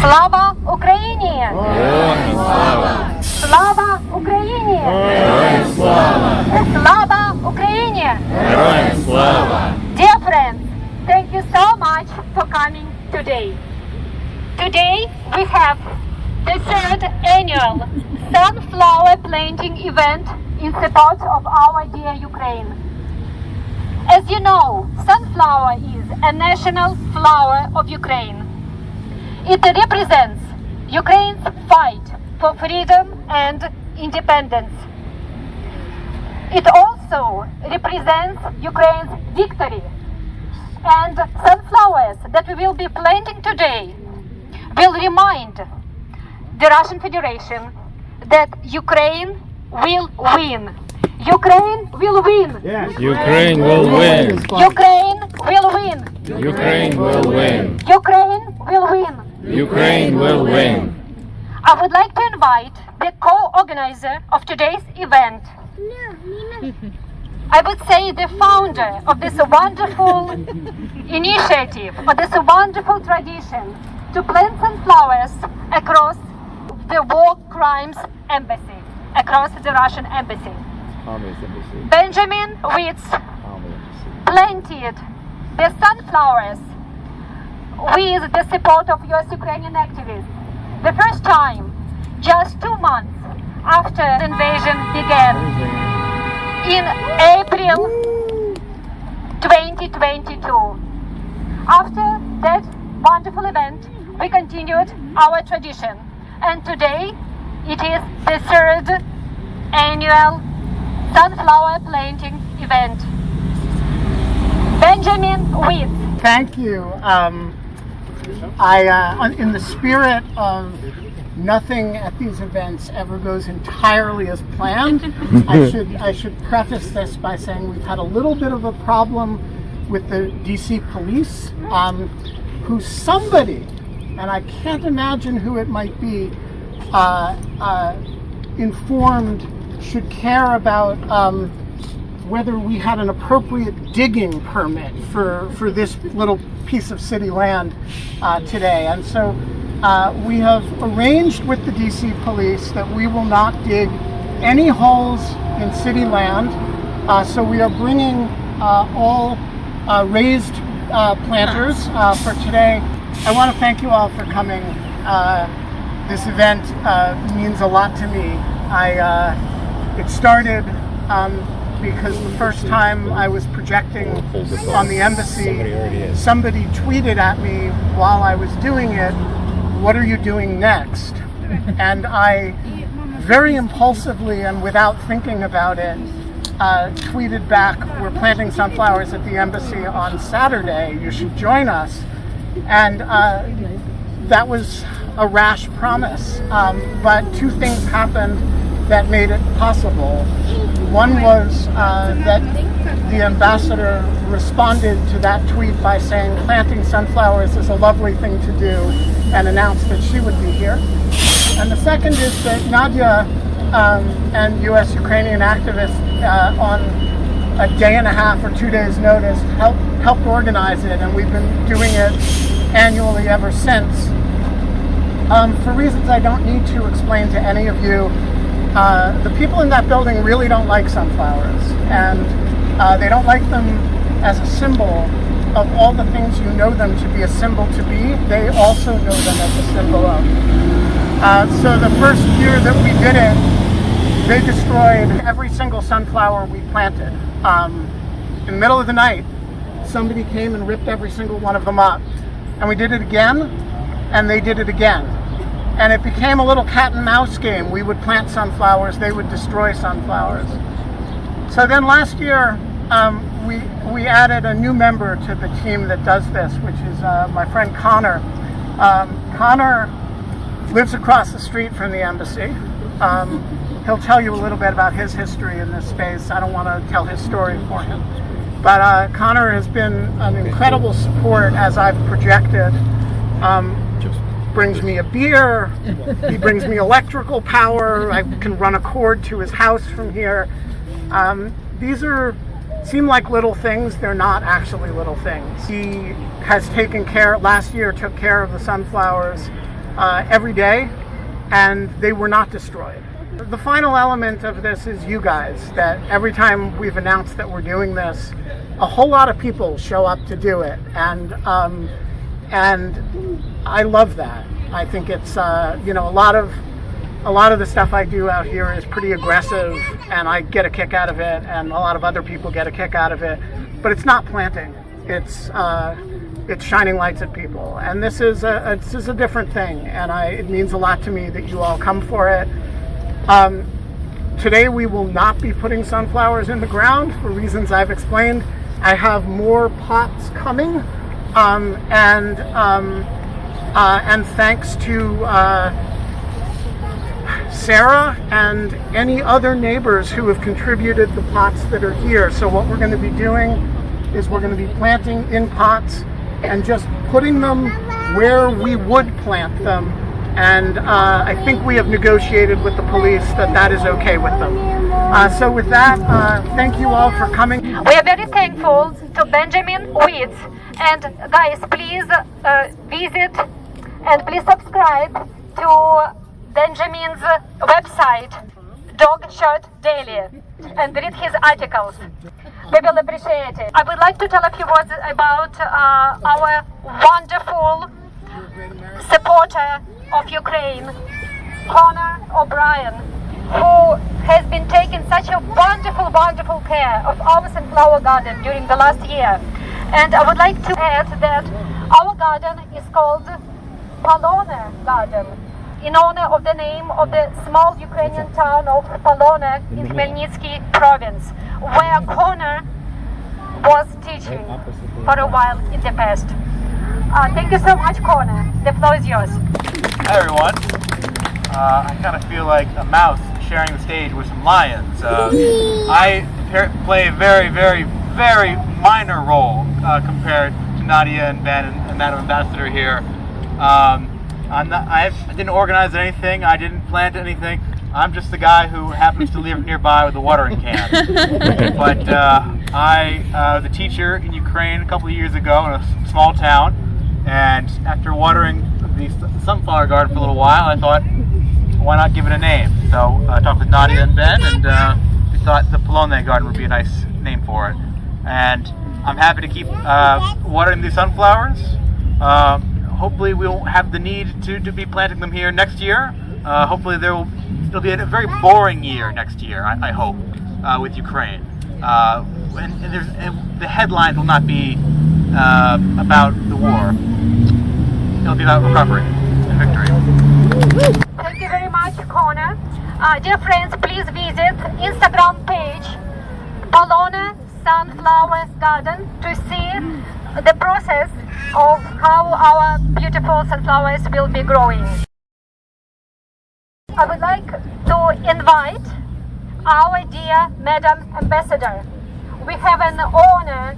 Слава Україні! Героям слава! Слава Україні! Героям слава! Слава Україні! Героям слава! Dear friends, thank you so much for coming today. Today we have the third annual sunflower planting event in support of our dear Ukraine. As you know, sunflower is a national flower of Ukraine. It represents Ukraine's fight for freedom and independence. It also represents Ukraine's victory. And sunflowers that we will be planting today will remind the Russian Federation that Ukraine will win. Ukraine will win. Yes. Ukraine will win. Ukraine will win. Ukraine will win. Ukraine will win. Ukraine will win. I would like to invite the co-organizer of today's event. I would say the founder of this wonderful initiative, or this wonderful tradition to plant sunflowers across the war crimes embassy, across the Russian embassy. Benjamin Wittes planted the sunflowers with the support of Ukrainian Activists. The first time, just 2 months after the invasion began, in April 2022. After that wonderful event, we continued our tradition, and today it is the third annual sunflower planting event. Benjamin Wittes. Thank you. In the spirit of nothing at these events ever goes entirely as planned, I should preface this by saying we've had a little bit of a problem with the DC police, who somebody, and I can't imagine who it might be, informed should care about whether we had an appropriate digging permit for this little piece of city land today. And so we have arranged with the DC police that we will not dig any holes in city land. So we are bringing all raised planters for today. I want to thank you all for coming. This event means a lot to me. It started because the first time I was projecting on the embassy, somebody tweeted at me while I was doing it, "What are you doing next?" And I very impulsively and without thinking about it tweeted back, "We're planting sunflowers at the embassy on Saturday. You should join us." And that was a rash promise, but two things happened that made it possible. One was that the ambassador responded to that tweet by saying planting sunflowers is a lovely thing to do, and announced that she would be here. And the second is that Nadiya and Ukrainian Activists on a day and a half or 2 days notice helped organize it, and we've been doing it annually ever since. For reasons I don't need to explain to any of you, the people in that building really don't like sunflowers, and they don't like them as a symbol of all the things you know them to be a symbol to be. They also know them as a symbol of. So the first year that we did it, they destroyed every single sunflower we planted. In the middle of the night, somebody came and ripped every single one of them up. And we did it again, and they did it again. And it became a little cat and mouse game. We would plant sunflowers, they would destroy sunflowers. So then last year, we added a new member to the team that does this, which is my friend Connor. Connor lives across the street from the embassy. He'll tell you a little bit about his history in this space. I don't want to tell his story for him. But Connor has been an incredible support as I've projected. Brings me a beer, he brings me electrical power, I can run a cord to his house from here. These seem like little things, they're not actually little things. He has taken care, last year took care of the sunflowers every day, and they were not destroyed. The final element of this is you guys, that every time we've announced that we're doing this, a whole lot of people show up to do it, and I love that. I think it's a lot of the stuff I do out here is pretty aggressive, and I get a kick out of it, and a lot of other people get a kick out of it. But it's not planting; it's shining lights at people, and this is a different thing, and it means a lot to me that you all come for it. Today we will not be putting sunflowers in the ground for reasons I've explained. I have more pots coming, and thanks to Sarah and any other neighbors who have contributed the pots that are here. So what we're going to be doing is we're going to be planting in pots and just putting them where we would plant them. And I think we have negotiated with the police that is okay with them. So with that, thank you all for coming. We are very thankful to Benjamin Wittes. And guys, please visit and please subscribe to Benjamin's website, Dog Shirt Daily, and read his articles. We will appreciate it. I would like to tell a few words about our wonderful supporter of Ukraine, Connor O'Brien, who has been taking such a wonderful care of our sunflower garden during the last year. And I would like to add that our garden is called Polone Garden, in honor of the name of the small Ukrainian town of Polone in Khmelnytsky province, where Connor was teaching for a while in the past. Thank you so much, Connor. The floor is yours. Hi everyone. I kind of feel like a mouse sharing the stage with some lions. I play a very minor role compared to Nadiya and Ben and Madam Ambassador here. I didn't organize anything. I didn't plant anything. I'm just the guy who happens to live nearby with a watering can. But I was a teacher in Ukraine a couple of years ago in a small town, and after watering the sunflower garden for a little while, I thought, why not give it a name? So I talked with Nadiya and Ben, and we thought the Polone garden would be a nice name for it. And I'm happy to keep watering these sunflowers. Hopefully we won't have the need to be planting them here next year. Hopefully it'll be a very boring year next year, I hope, with Ukraine. And the headline will not be about the war. It'll be about recovery and victory. Thank you very much, Connor. Dear friends, please visit Instagram page Polone Sunflower Garden to see the process of how our beautiful sunflowers will be growing. I would like to invite our dear Madam Ambassador. We have an honor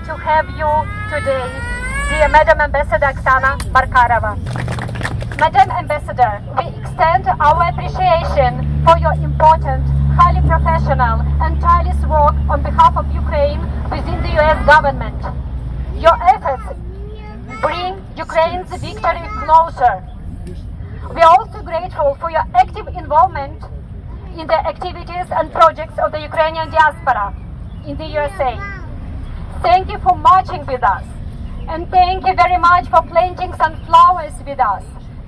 to have you today, dear Madam Ambassador Oksana Markarova. Madam Ambassador, we extend our appreciation for your important, highly professional and tireless work on behalf of Ukraine within the US government. Your efforts bring Ukraine's victory closer. We are also grateful for your active involvement in the activities and projects of the Ukrainian diaspora in the USA. Thank you for marching with us, and thank you very much for planting sunflowers with us,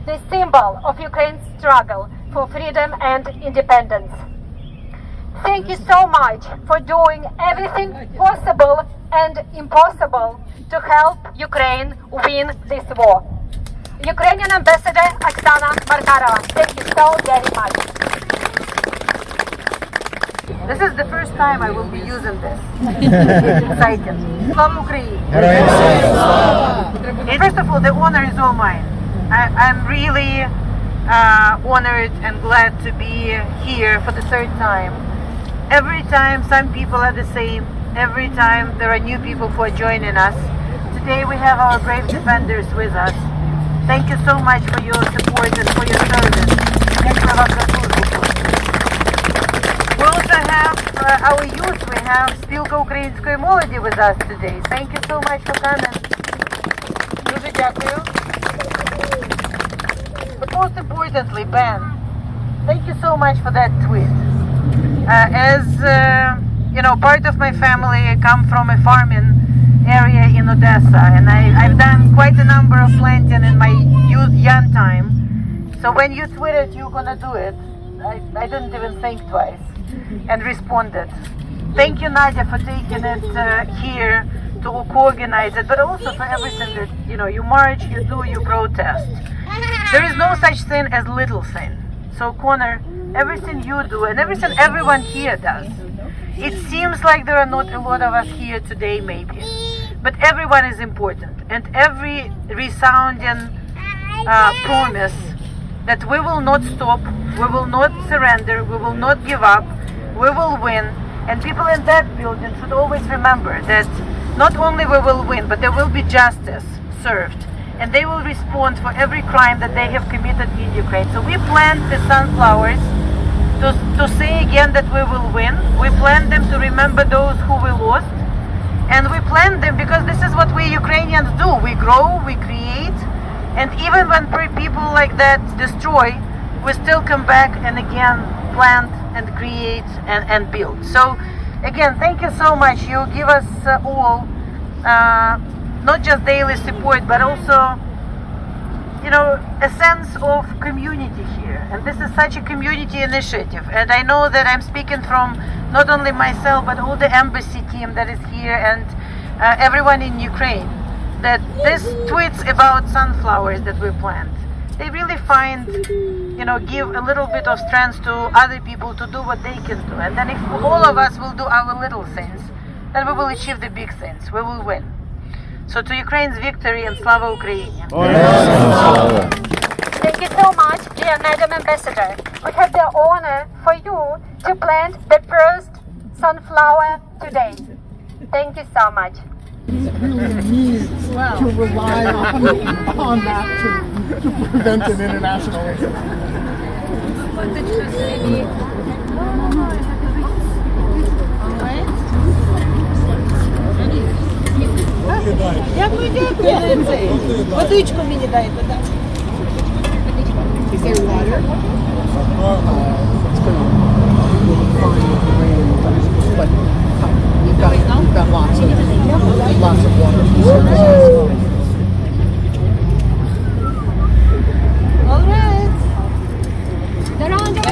the symbol of Ukraine's struggle for freedom and independence. Thank you so much for doing everything possible and impossible to help Ukraine win this war. Ukrainian Ambassador Oksana Markarova, thank you so very much. This is the first time I will be using this. It's exciting. Slava Ukraine! And first of all, the honor is all mine. I'm really honored and glad to be here for the third time. Every time some people are the same, every time there are new people who are joining us. Today we have our brave defenders with us. Thank you so much for your support and for your service. We also have our youth. We have Спілка української молоді with us today. Thank you so much for coming. Дуже дякую. most importantly, Ben, thank you so much for that tweet. As you know, part of my family, I come from a farming area in Odessa, and I've done quite a number of planting in my young time. So when you tweeted you're gonna do it, I didn't even think twice and responded. Thank you, Nadiya, for taking it here to organize it, but also for everything that, you know, you march, you do, you protest. There is no such thing as little thing. So Connor, everything you do and everything everyone here does, it seems like there are not a lot of us here today maybe, but everyone is important, and every resounding promise that we will not stop, we will not surrender, we will not give up, we will win. And people in that building should always remember that not only we will win, but there will be justice served, and they will respond for every crime that they have committed in Ukraine. So we plant the sunflowers to say again that we will win. We plant them to remember those who we lost, and we plant them because this is what we Ukrainians do. We grow, we create, and even when people like that destroy, we still come back and again plant and create and build. So again, thank you so much. You give us all not just daily support, but also, you know, a sense of community here. And this is such a community initiative. And I know that I'm speaking from not only myself, but all the embassy team that is here and everyone in Ukraine, that these tweets about sunflowers that we plant, they really find, you know, give a little bit of strength to other people to do what they can do. And then if all of us will do our little things, then we will achieve the big things. We will win. So to Ukraine's victory, and Slava Ukraini. Thank you so much, dear Madam Ambassador. We have the honor for you to plant the first sunflower today. Thank you so much. To rely on that to prevent an international incident. Водичку мені дайте, так. Is there water? But you've got lots of water. All right. The round of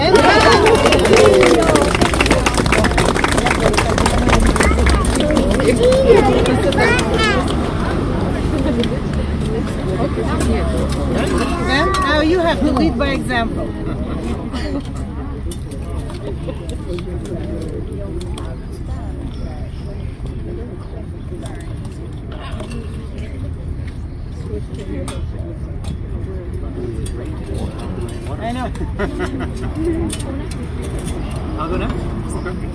And now you have to lead by example. I know. I'll go next. Okay.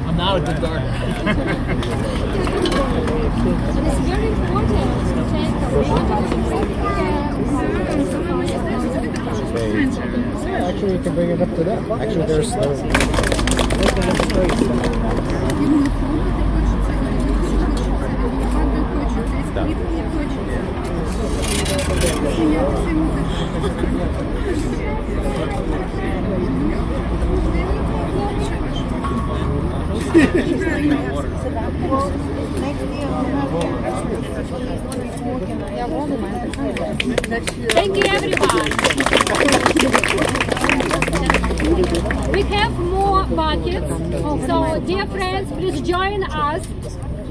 I'm now at the dark. It's very important to take Actually, we can bring it up to them. Actually, there's Thank you, everyone. We have more buckets, so dear friends, please join us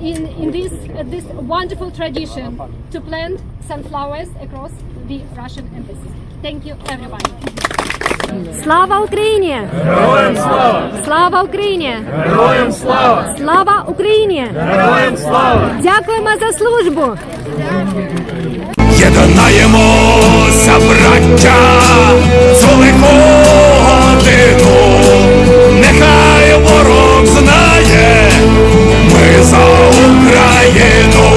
in this wonderful tradition to plant sunflowers across the Russian embassy. Thank you, everybody. Слава Україні! Героям слава! Слава Україні! Героям слава! Слава Україні! Героям слава! Дякуємо за службу! Єднаємося, браття, цю лиху годину, нехай Україно!